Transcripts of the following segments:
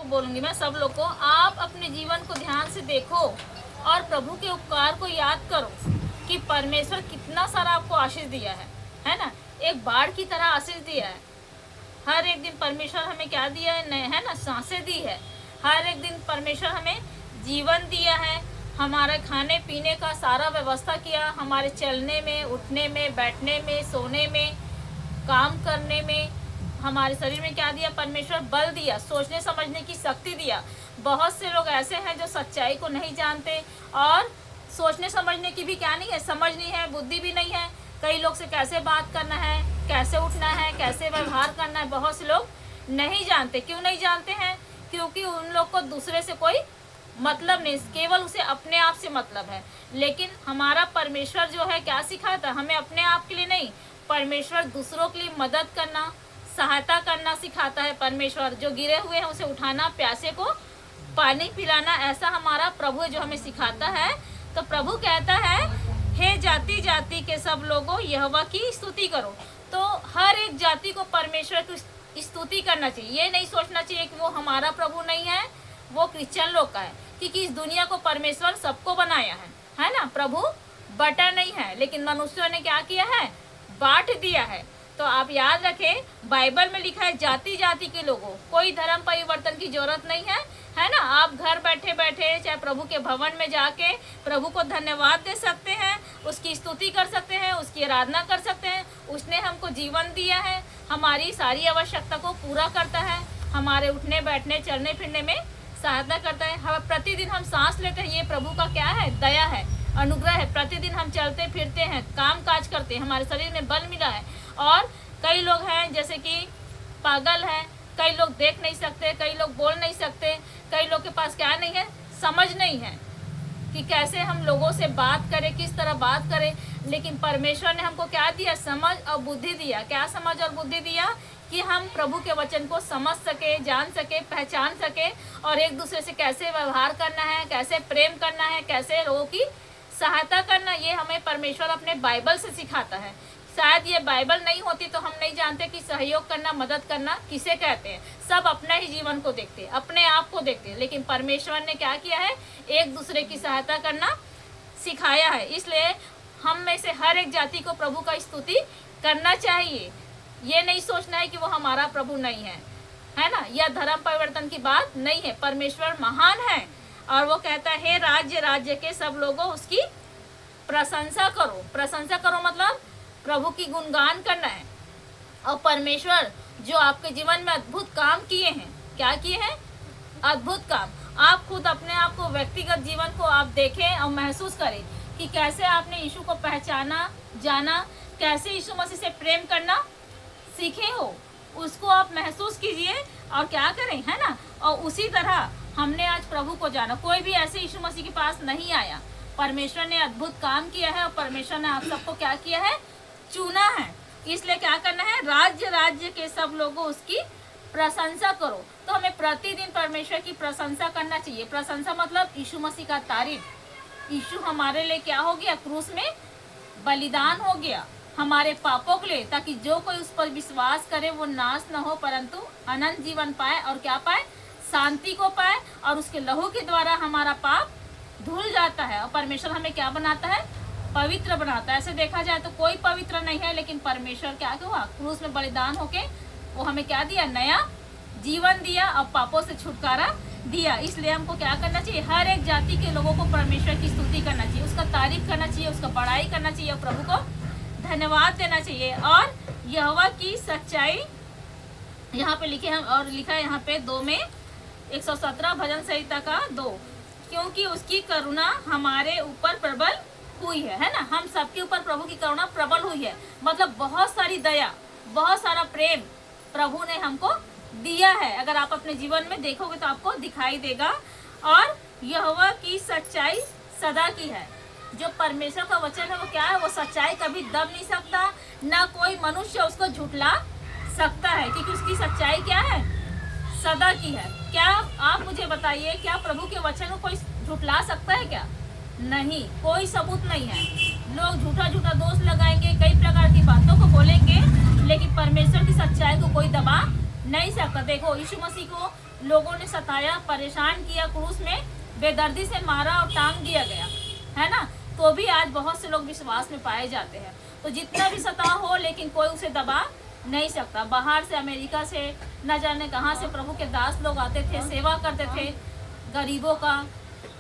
बोलूंगी मैं सब लोग को, आप अपने जीवन को ध्यान से देखो और प्रभु के उपकार को याद करो कि परमेश्वर कितना सारा आपको आशीष दिया है ना। एक बाढ़ की तरह आशीष दिया है। हर एक दिन परमेश्वर हमें क्या दिया है ना, सांसें दी है। हर एक दिन परमेश्वर हमें जीवन दिया है, हमारे खाने पीने का सारा व्यवस्था किया, हमारे चलने में, उठने में, बैठने में, सोने में, काम करने में, हमारे शरीर में क्या दिया परमेश्वर, बल दिया, सोचने समझने की शक्ति दिया। बहुत से लोग ऐसे हैं जो सच्चाई को नहीं जानते और सोचने समझने की भी क्या नहीं है, समझ नहीं है, बुद्धि भी नहीं है। कई लोग से कैसे बात करना है, कैसे उठना है, कैसे व्यवहार करना है, बहुत से लोग नहीं जानते। क्यों नहीं जानते हैं? क्योंकि उन लोग को दूसरे से कोई मतलब नहीं, केवल उसे अपने आप से मतलब है। लेकिन हमारा परमेश्वर जो है क्या सिखाता है हमें? अपने आप के लिए नहीं, परमेश्वर दूसरों के लिए मदद करना, सहायता करना सिखाता है। परमेश्वर जो गिरे हुए हैं उसे उठाना, प्यासे को पानी पिलाना, ऐसा हमारा प्रभु है जो हमें सिखाता है। तो प्रभु कहता है, हे जाति जाति के सब लोगों यहोवा की स्तुति करो। तो हर एक जाति को परमेश्वर की स्तुति करना चाहिए। ये नहीं सोचना चाहिए कि वो हमारा प्रभु नहीं है, वो क्रिश्चियन लोग का है, क्योंकि इस दुनिया को परमेश्वर सबको बनाया है ना। प्रभु बटा नहीं है, लेकिन मनुष्यों ने क्या किया है, बांट दिया है। तो आप याद रखें, बाइबल में लिखा है जाति जाति के लोगों, कोई धर्म परिवर्तन की जरूरत नहीं है ना। आप घर बैठे बैठे चाहे प्रभु के भवन में जाके प्रभु को धन्यवाद दे सकते हैं, उसकी स्तुति कर सकते हैं, उसकी आराधना कर सकते हैं। उसने हमको जीवन दिया है, हमारी सारी आवश्यकता को पूरा करता है, हमारे उठने बैठने चलने फिरने में सहायता करता है। हम प्रतिदिन हम सांस लेते हैं, ये प्रभु का क्या है, दया है, अनुग्रह है। प्रतिदिन हम चलते फिरते हैं, काम काज करते हैं, हमारे शरीर में बल मिला है। और कई लोग हैं जैसे कि पागल हैं, कई लोग देख नहीं सकते, कई लोग बोल नहीं सकते, कई लोग के पास क्या नहीं है, समझ नहीं है कि कैसे हम लोगों से बात करें, किस तरह बात करें। लेकिन परमेश्वर ने हमको क्या दिया, समझ और बुद्धि दिया। क्या समझ और बुद्धि दिया? कि हम प्रभु के वचन को समझ सके, जान सके, पहचान सके और एक दूसरे से कैसे व्यवहार करना है, कैसे प्रेम करना है, कैसे लोगों की सहायता करना। ये हमें परमेश्वर अपने बाइबल से सिखाता है। शायद ये बाइबल नहीं होती तो हम नहीं जानते कि सहयोग करना, मदद करना किसे कहते हैं। सब अपने ही जीवन को देखते हैं, अपने आप को देखते हैं, लेकिन परमेश्वर ने क्या किया है, एक दूसरे की सहायता करना सिखाया है। इसलिए हम में से हर एक जाति को प्रभु का स्तुति करना चाहिए। ये नहीं सोचना है कि वो हमारा प्रभु नहीं है ना। यह धर्म परिवर्तन की बात नहीं है। परमेश्वर महान है और वो कहता है, राज्य राज्य के सब लोगों उसकी प्रशंसा करो। प्रशंसा करो मतलब प्रभु की गुणगान करना है। और परमेश्वर जो आपके जीवन में अद्भुत काम किए हैं, क्या किए हैं, अद्भुत काम। आप खुद अपने आप को, व्यक्तिगत जीवन को आप देखें और महसूस करें कि कैसे आपने यीशु को पहचाना, जाना, कैसे यीशु मसीह से प्रेम करना सीखे हो, उसको आप महसूस कीजिए और क्या करें, है ना। और उसी तरह हमने आज प्रभु को जाना। कोई भी ऐसे यीशु मसीह के पास नहीं आया। परमेश्वर ने अद्भुत काम किया है और परमेश्वर ने आप सबको क्या किया है, चुना है। इसलिए क्या करना है, राज्य राज्य के सब लोगों उसकी प्रशंसा करो। तो हमें प्रतिदिन परमेश्वर की प्रशंसा करना चाहिए। प्रशंसा मतलब यीशु मसीह का तारीफ। यीशु हमारे लिए क्या हो गया, क्रूस में बलिदान हो गया हमारे पापों के लिए, ताकि जो कोई उस पर विश्वास करे वो नाश न हो परंतु अनंत जीवन पाए। और क्या पाए, शांति को पाए। और उसके लहू के द्वारा हमारा पाप धुल जाता है और परमेश्वर हमें क्या बनाता है, पवित्र बनाता है। ऐसे देखा जाए तो कोई पवित्र नहीं है, लेकिन परमेश्वर क्या हुआ, क्रूस में बलिदान होके वो हमें क्या दिया, नया जीवन दिया और पापों से छुटकारा दिया। इसलिए हमको क्या करना चाहिए, हर एक जाति के लोगों को परमेश्वर की स्तुति करना चाहिए, उसका तारीफ करना चाहिए, उसका बड़ाई करना चाहिए और प्रभु को धन्यवाद देना चाहिए। और यहोवा की सच्चाई यहाँ पे लिखे हैं, और लिखा है यहाँ पे 2 में 117 भजन संहिता का 2, क्योंकि उसकी करुणा हमारे ऊपर प्रबल हुई है ना। हम सबके ऊपर प्रभु की करुणा प्रबल हुई है, मतलब बहुत सारी दया, बहुत सारा प्रेम प्रभु ने हमको दिया है। अगर आप अपने जीवन में देखोगे तो आपको दिखाई देगा। और यहोवा की सच्चाई सदा की है। जो परमेश्वर का वचन है वो क्या है, वो सच्चाई कभी दब नहीं सकता, ना कोई मनुष्य उसको झुठला सकता है, क्योंकि उसकी सच्चाई क्या है, सदा की है। क्या आप मुझे बताइए, क्या प्रभु के वचन को कोई झुठला सकता है क्या? नहीं, कोई सबूत नहीं है। लोग झूठा झूठा दोष लगाएंगे, कई प्रकार की बातों को बोलेंगे, लेकिन परमेश्वर की सच्चाई को कोई दबा नहीं सकता। देखो, यीशु मसीह को लोगों ने सताया, परेशान किया, क्रूस में बेदर्दी से मारा और टांग दिया गया, है ना। तो भी आज बहुत से लोग विश्वास में पाए जाते हैं। तो जितना भी सताव हो, लेकिन कोई उसे दबा नहीं सकता। बाहर से, अमेरिका से, न जाने कहाँ से प्रभु के दास लोग आते थे, सेवा करते थे गरीबों का,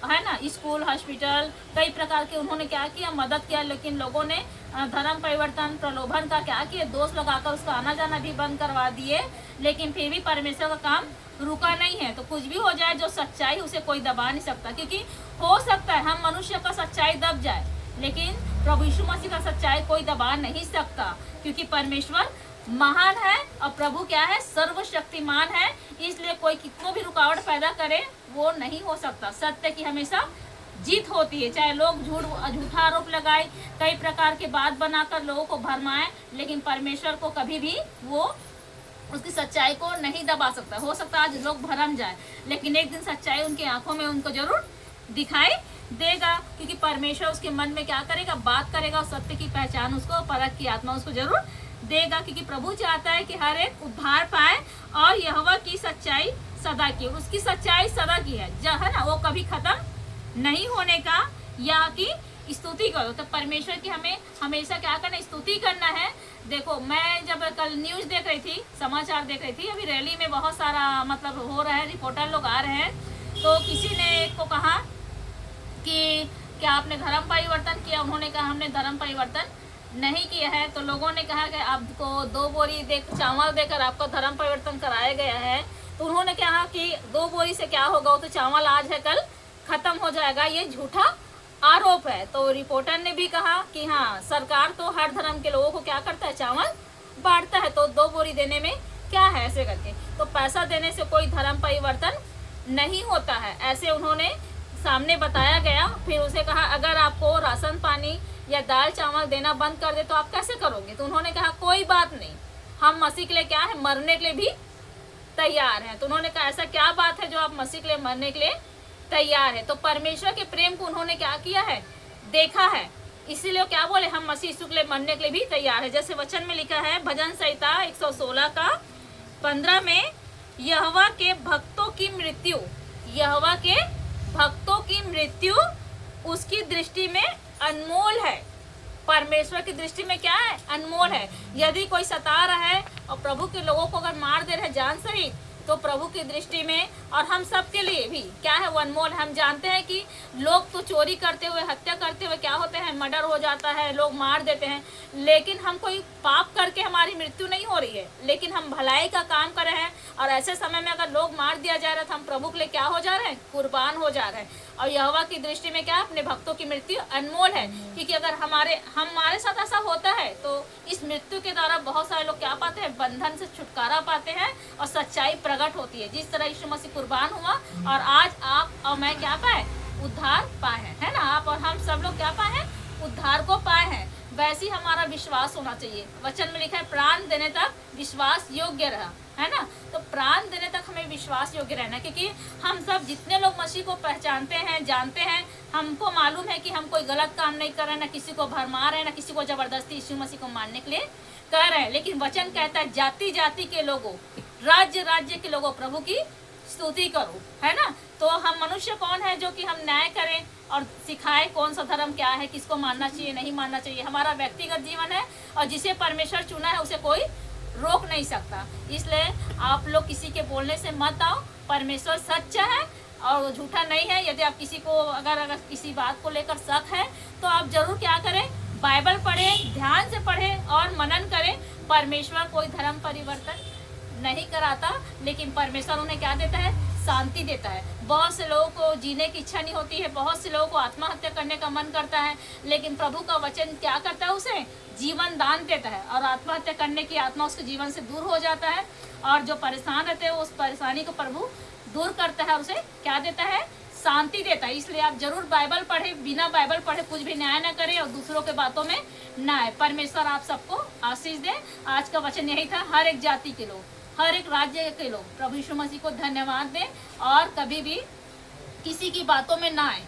है ना। स्कूल, हॉस्पिटल, कई प्रकार के उन्होंने क्या किया, मदद किया। लेकिन लोगों ने धर्म परिवर्तन, प्रलोभन का क्या किया, दोष लगाकर उसका आना जाना भी बंद करवा दिए। लेकिन फिर भी परमेश्वर का काम रुका नहीं है। तो कुछ भी हो जाए, जो सच्चाई उसे कोई दबा नहीं सकता। क्योंकि हो सकता है हम मनुष्य का सच्चाई दब जाए, लेकिन प्रभु यीशु मसीह का सच्चाई कोई दबा नहीं सकता। क्योंकि परमेश्वर महान है और प्रभु क्या है, सर्वशक्तिमान है। इसलिए कोई कितना भी रुकावट पैदा करे, वो नहीं हो सकता। सत्य की हमेशा जीत होती है। चाहे लोग झूठा आरोप लगाए, कई प्रकार के बात बनाकर लोगों को भरमाए, लेकिन परमेश्वर को कभी भी वो उसकी सच्चाई को नहीं दबा सकता। हो सकता है आज लोग भरम जाए, लेकिन एक दिन सच्चाई उनकी आंखों में उनको जरूर दिखाई देगा। क्योंकि परमेश्वर उसके मन में क्या करेगा, बात करेगा, और सत्य की पहचान उसको, परख की आत्मा उसको जरूर देगा। क्योंकि प्रभु चाहता है कि हर एक उद्धार पाए, और यहोवा की सच्चाई सदा की, उसकी सच्चाई सदा की है ना, वो कभी खत्म नहीं होने का, या कि स्तुति करो। तो परमेश्वर की हमें हमेशा क्या करना, स्तुति करना है। देखो, मैं जब कल न्यूज़ देख रही थी, समाचार देख रही थी, अभी रैली में बहुत सारा मतलब हो रहा है, रिपोर्टर लोग आ रहे हैं। तो किसी ने को कहा कि क्या आपने धर्म परिवर्तन किया। उन्होंने कहा हमने धर्म परिवर्तन नहीं किया है। तो लोगों ने कहा कि आपको 2 बोरी चावल देकर आपका धर्म परिवर्तन कराया गया है। तो उन्होंने कहा कि 2 बोरी से क्या होगा, वो तो चावल आज है कल खत्म हो जाएगा, ये झूठा आरोप है। तो रिपोर्टर ने भी कहा कि हाँ, सरकार तो हर धर्म के लोगों को क्या करता है, चावल बांटता है, तो 2 बोरी देने में क्या है, ऐसे करके। तो पैसा देने से कोई धर्म परिवर्तन नहीं होता है, ऐसे उन्होंने सामने बताया गया। फिर उसे कहा अगर आपको राशन पानी या दाल चावल देना बंद कर दे तो आप कैसे करोगे। तो उन्होंने कहा कोई बात नहीं, हम मसीह के लिए क्या है, मरने के लिए भी तैयार हैं। तो उन्होंने कहा ऐसा क्या बात है जो आप मसीह के लिए मरने के लिए तैयार है। तो परमेश्वर के प्रेम को उन्होंने क्या किया है, देखा है, इसीलिए क्या बोले, हम मसीह यीशु के लिए मरने के लिए भी तैयार है। जैसे वचन में लिखा है, भजन संहिता 116 का 15 में, यहोवा के भक्तों की मृत्यु, यहोवा के भक्तों की मृत्यु उसकी दृष्टि में अनमोल है। परमेश्वर की दृष्टि में क्या है, अनमोल है। यदि कोई सता रहा है और प्रभु के लोगों को अगर मार दे रहे जान सहित, तो प्रभु की दृष्टि में और हम सब के लिए भी क्या है, वो अनमोल है। हम जानते हैं कि लोग तो चोरी करते हुए, हत्या करते हुए क्या होते हैं, मर्डर हो जाता है, लोग मार देते हैं। लेकिन हम कोई पाप करके हमारी मृत्यु नहीं हो रही है, लेकिन हम भलाई का काम कर रहे हैं। और ऐसे समय में अगर लोग मार दिया जा रहा है तो हम प्रभु के लिए क्या हो जा रहे हैं, कुर्बान हो जा रहे हैं। और यहोवा की दृष्टि में क्या है, अपने भक्तों की मृत्यु अनमोल है। क्योंकि अगर हमारे साथ ऐसा होता है तो इस मृत्यु के द्वारा बहुत सारे लोग क्या पाते हैं, बंधन से छुटकारा पाते हैं और सच्चाई प्रकट होती है। जिस तरह यीशु मसीह कुर्बान हुआ और आज आप और मैं क्या पाए, उद्धार पाए हैं, है ना। आप और हम सब लोग क्या पाए हैं, उद्धार को पाए हैं। वैसे ही हमारा विश्वास होना चाहिए। वचन में लिखा है प्राण देने तक विश्वास योग्य रहा, है ना। तो प्राण देने तक हमें विश्वास योग्य रहना, क्योंकि हम सब जितने लोग मसीह को पहचानते हैं, जानते हैं, हमको मालूम है कि हम कोई गलत काम नहीं कर रहे हैं, ना किसी को भरमा रहे हैं, ना किसी को जबरदस्ती यीशु मसीह को मानने के लिए कर रहे हैं। लेकिन वचन कहता है जाति जाति के लोगों, राज्य राज्य के लोगों, प्रभु की स्तुति करो, है ना। तो हम मनुष्य कौन है जो कि हम न्याय करें और सिखाए कौन सा धर्म क्या है, किसको मानना चाहिए, नहीं मानना चाहिए। हमारा व्यक्तिगत जीवन है और जिसे परमेश्वर चुना है उसे कोई रोक नहीं सकता। इसलिए आप लोग किसी के बोलने से मत आओ। परमेश्वर सच्चा है और झूठा नहीं है। यदि आप किसी को अगर किसी बात को लेकर शक है तो आप जरूर क्या करें, बाइबल पढ़ें, ध्यान से पढ़ें और मनन करें। परमेश्वर कोई धर्म परिवर्तन नहीं कराता, लेकिन परमेश्वर उन्हें क्या देता है, शांति देता है। बहुत से लोगों को जीने की इच्छा नहीं होती है, बहुत से लोगों को आत्महत्या करने का मन करता है, लेकिन प्रभु का वचन क्या करता है, उसे जीवन दान देता है और आत्महत्या करने की आत्मा उसके जीवन से दूर हो जाता है। और जो परेशान रहते हैं उस परेशानी को प्रभु दूर करता है और उसे क्या देता है, शांति देता है। इसलिए आप जरूर बाइबल पढ़े, बिना बाइबल पढ़े कुछ भी न्याय न करें और दूसरों के बातों में ना आए। परमेश्वर आप सबको आशीष दे। आज का वचन यही था। हर एक जाति के लोग, हर एक राज्य के लोग प्रभु यीशु मसीह को धन्यवाद दें और कभी भी किसी की बातों में ना आए,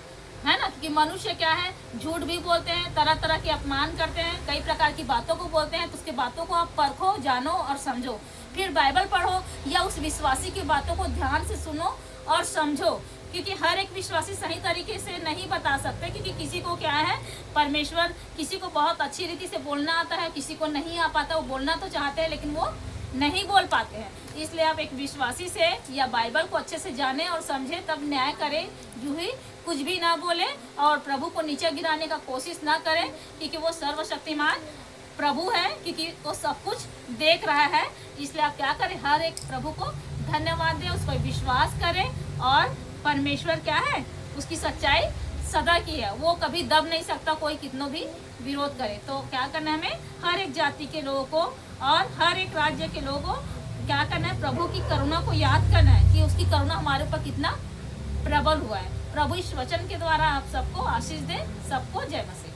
है ना। क्योंकि मनुष्य क्या है, झूठ भी बोलते हैं, तरह तरह के अपमान करते हैं, कई प्रकार की बातों को बोलते हैं। तो उसकी बातों को आप परखो, जानो और समझो, फिर बाइबल पढ़ो या उस विश्वासी की बातों को ध्यान से सुनो और समझो, क्योंकि हर एक विश्वासी सही तरीके से नहीं बता सकते, क्योंकि किसी को क्या है, परमेश्वर किसी को बहुत अच्छी रीति से बोलना आता है, किसी को नहीं आ पाता, वो बोलना तो चाहते हैं लेकिन वो नहीं बोल पाते हैं। इसलिए आप एक विश्वासी से या बाइबल को अच्छे से जाने और समझे, तब न्याय करें, यूं ही कुछ भी ना बोले और प्रभु को नीचे गिराने का कोशिश ना करें, क्योंकि वो सर्वशक्तिमान प्रभु है, क्योंकि वो सब कुछ देख रहा है। इसलिए आप क्या करें, हर एक प्रभु को धन्यवाद दें, उस पर विश्वास करें, और परमेश्वर क्या है, उसकी सच्चाई सदा की है, वो कभी दब नहीं सकता कोई कितनों भी विरोध करे। तो क्या करना है, हमें हर एक जाति के लोगों को और हर एक राज्य के लोगों को क्या करना है, प्रभु की करुणा को याद करना है कि उसकी करुणा हमारे ऊपर कितना प्रबल हुआ है। प्रभु इस वचन के द्वारा आप सबको आशीष दे। सबको जय मसीह।